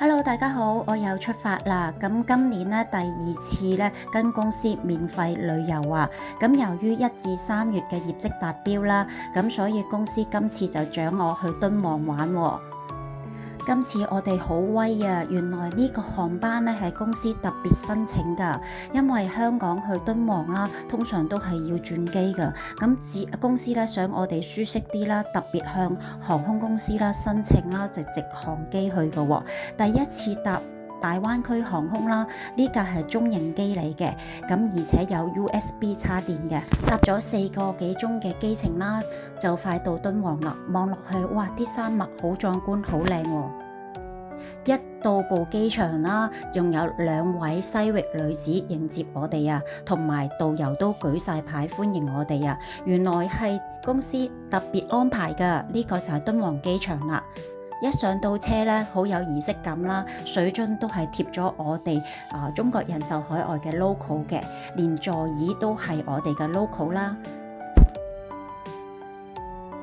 Hello，大家好，我又出發啦。咁今年咧第二次咧跟公司免費旅遊啊。咁由於1至3月嘅業績達標啦，咁所以公司今次就獎我去敦煌玩喎。今次我哋好威啊！原來呢個航班咧係公司特別申請㗎，因為香港去敦煌啦，通常都係要轉機㗎。咁公司咧想我哋舒適啲啦，特別向航空公司啦申請啦，就直航機去㗎喎。第一次搭大灣區航空啦，呢架係中型機嚟嘅，咁而且有 USB 插電嘅，搭咗4個幾鐘嘅機程啦，就快到敦煌啦。望落去，哇！啲山脈好壯觀，好靚喎。一到埗機場啦，仲有2位西域女子迎接我哋啊，同埋導遊都舉晒牌歡迎我哋啊。原來係公司特別安排㗎，呢個就係敦煌機場啦。一上到車咧，好有儀式感啦，水樽都係貼咗我哋中國人壽海外嘅 logo 嘅，連座椅都係我哋嘅 logo 啦。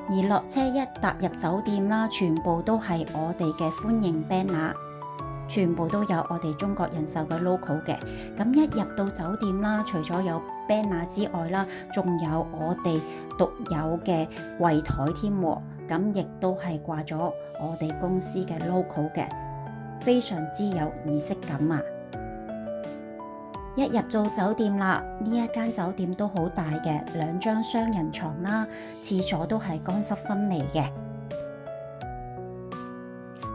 而落車一踏入酒店啦，全部都係我哋嘅歡迎 banner， 全部都有我哋中國人壽嘅 logo 嘅。咁一入到酒店啦，除咗有 banner 之外啦，仲有我哋獨有嘅櫃台添喎。咁亦都係掛咗我哋公司嘅 logo 嘅，非常之有儀式感啊！一入到酒店啦，呢一間酒店都好大嘅，2張雙人床啦，廁所都係乾濕分離嘅。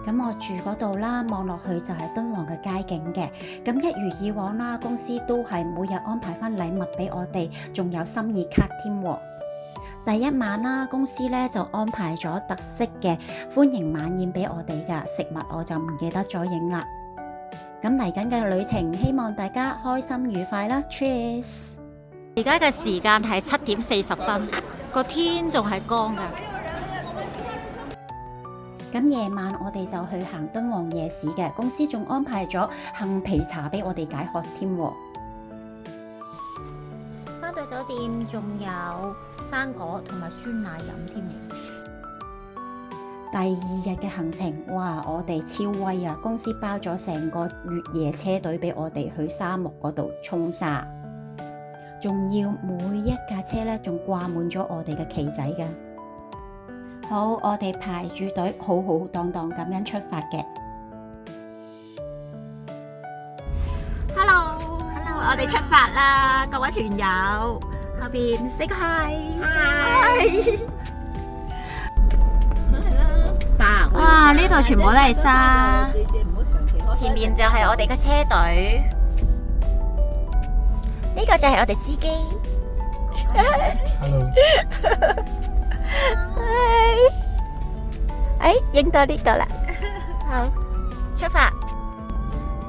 咁我住嗰度啦，望落去就係敦煌嘅街景嘅。咁一如以往啦，公司都係每日安排翻禮物俾我哋，仲有心意卡添喎。第一晚啦，公司咧就安排咗特色嘅歡迎晚宴俾我哋㗎，食物我就唔記得咗影啦。咁嚟緊嘅旅程，希望大家開心愉快啦 ！Cheers！ 而家嘅時間係7點40分，個天仲係光㗎。咁夜晚我哋就去行敦煌夜市嘅，公司仲安排咗杏皮茶俾我哋解渴添喎。返到酒店仲有生果同埋酸奶飲添。第2日嘅行程，哇！我哋超威啊！公司包咗成個越野車隊俾我哋去沙漠嗰度衝沙，仲要每一架車咧仲掛滿咗我哋嘅旗仔嘅。好，我哋排住隊，好好蕩蕩咁樣出發嘅。Hello，我哋出發啦，各位團友，後邊 say 個 hi。哇！呢度全部都係沙，前面就係我哋嘅車隊，呢個就係我哋司機。Hello。影到呢個啦，好，出發。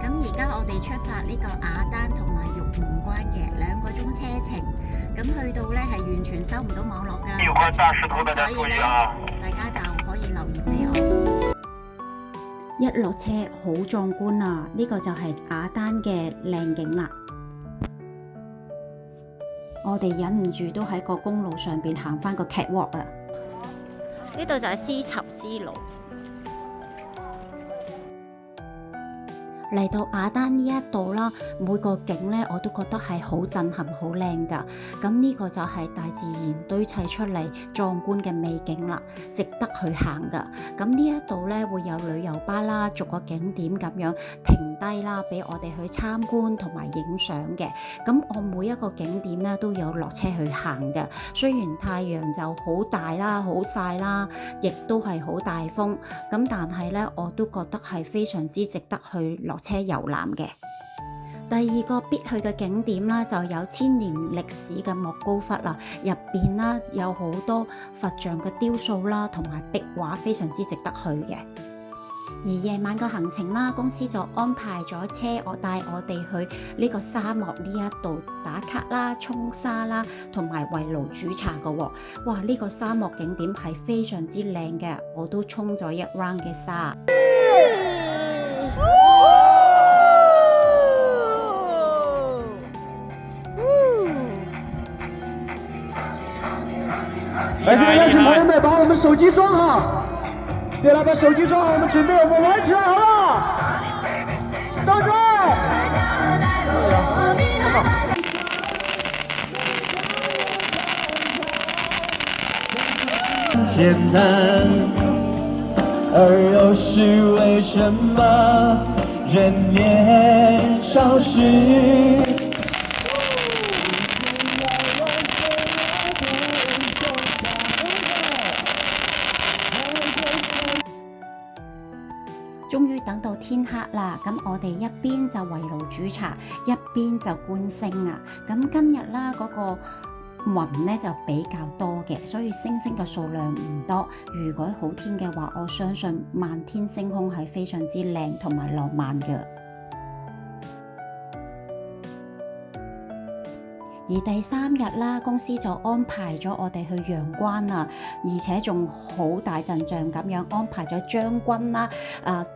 咁而家我哋出發呢個雅丹同埋玉門關嘅2個鐘車程，咁去到咧係完全收唔到網絡㗎，有塊大石頭，大家注意啊！大家就可以留言俾我。一落車好壯觀啊！呢個就係雅丹嘅靚景啦。我哋忍唔住都喺個公路上邊行翻個 catwalk 啊！呢度就係絲綢之路。嚟到雅丹呢一度啦，每個景咧我都覺得係好震撼、好靚㗎。咁呢個就係大自然堆砌出嚟壯觀嘅美景啦，值得去行㗎。咁呢一度咧會有旅遊巴啦，逐個景點咁樣停低啦，俾我哋去參觀同埋影相嘅。咁我每一個景點咧都有落車去行嘅。雖然太陽就好大啦、好曬啦，亦都係好大風，咁但係咧我都覺得係非常之值得去落車遊覽嘅。第2個必去嘅景點啦，就有1000年歷史嘅莫高窟啦，入邊啦有好多佛像嘅雕塑啦，同埋壁畫，非常之值得去嘅。而夜晚個行程啦，公司就安排咗車帶我哋去呢個沙漠呢一度打卡啦、沖沙啦，同埋圍爐煮茶㗎喎。哇！呢個沙漠景點係非常之靚嘅，我都沖咗1 round 嘅沙。来，现在邀请朋友们把我们手机装好。对了，把手机装好，我们准备，我们玩起来好不好？简单，而又是为什么人年少时？終於等到天黑啦，咁我哋一邊就圍爐煮茶，一邊就觀星啊！咁今日啦嗰個雲咧就比較多嘅，所以星星嘅數量唔多。如果好天嘅話，我相信漫天星空係非常之靚同埋浪漫嘅。而第3日啦，公司就安排咗我哋去陽關啊，而且仲好大陣仗咁樣安排咗將軍啦，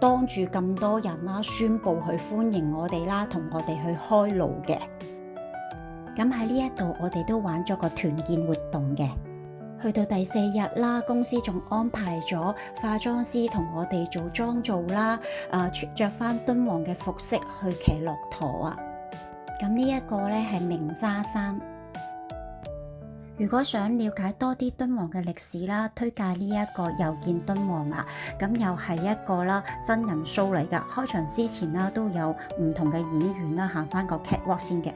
當住咁多人啦，宣佈去歡迎我哋啦，同我哋去開爐嘅。咁喺呢一度，我哋都玩咗個團建活動嘅。去到第4日啦，公司仲安排咗化妝師同我哋做妝造啦，着翻敦煌嘅服飾去騎駱駝啊！咁呢一個咧係鳴沙山。如果想了解多啲敦煌嘅歷史啦，推介呢一個又見敦煌啊！咁又係一個啦真人 show 嚟㗎。開場之前啦都有唔同嘅演員啦行翻個 catwalk 先嘅。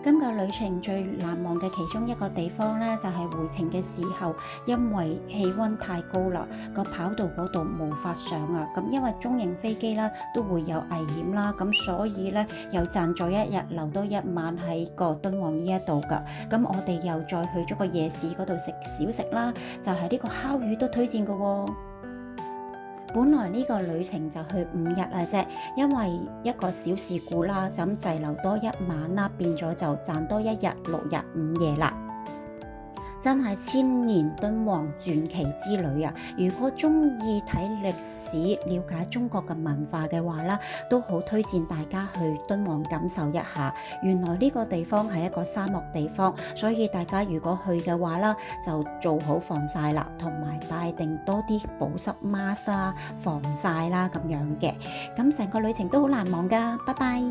今個旅程最難忘嘅其中一個地方咧，就係回程嘅時候，因為氣温太高啦，個跑道嗰度無法上啊。咁因為中型飛機啦都會有危險啦，咁所以咧又賺咗一日留多一晚喺個敦煌呢一度噶。咁我哋又再去咗個夜市嗰度食小食啦，就係呢個烤魚都推薦嘅喎。本來呢個旅程就去5日啊啫，因為一個小事故啦，就咁滯留多一晚啦，變咗就賺多一日6日5夜啦。真係千年敦煌傳奇之旅啊！如果中意睇歷史、了解中國嘅文化嘅話啦，都好推薦大家去敦煌感受一下。原來呢個地方係一個沙漠地方，所以大家如果去嘅話啦，就做好防曬啦，同埋帶定多啲保濕 mask 啊、防曬啦咁樣嘅。咁成個旅程都好難忘㗎，拜拜。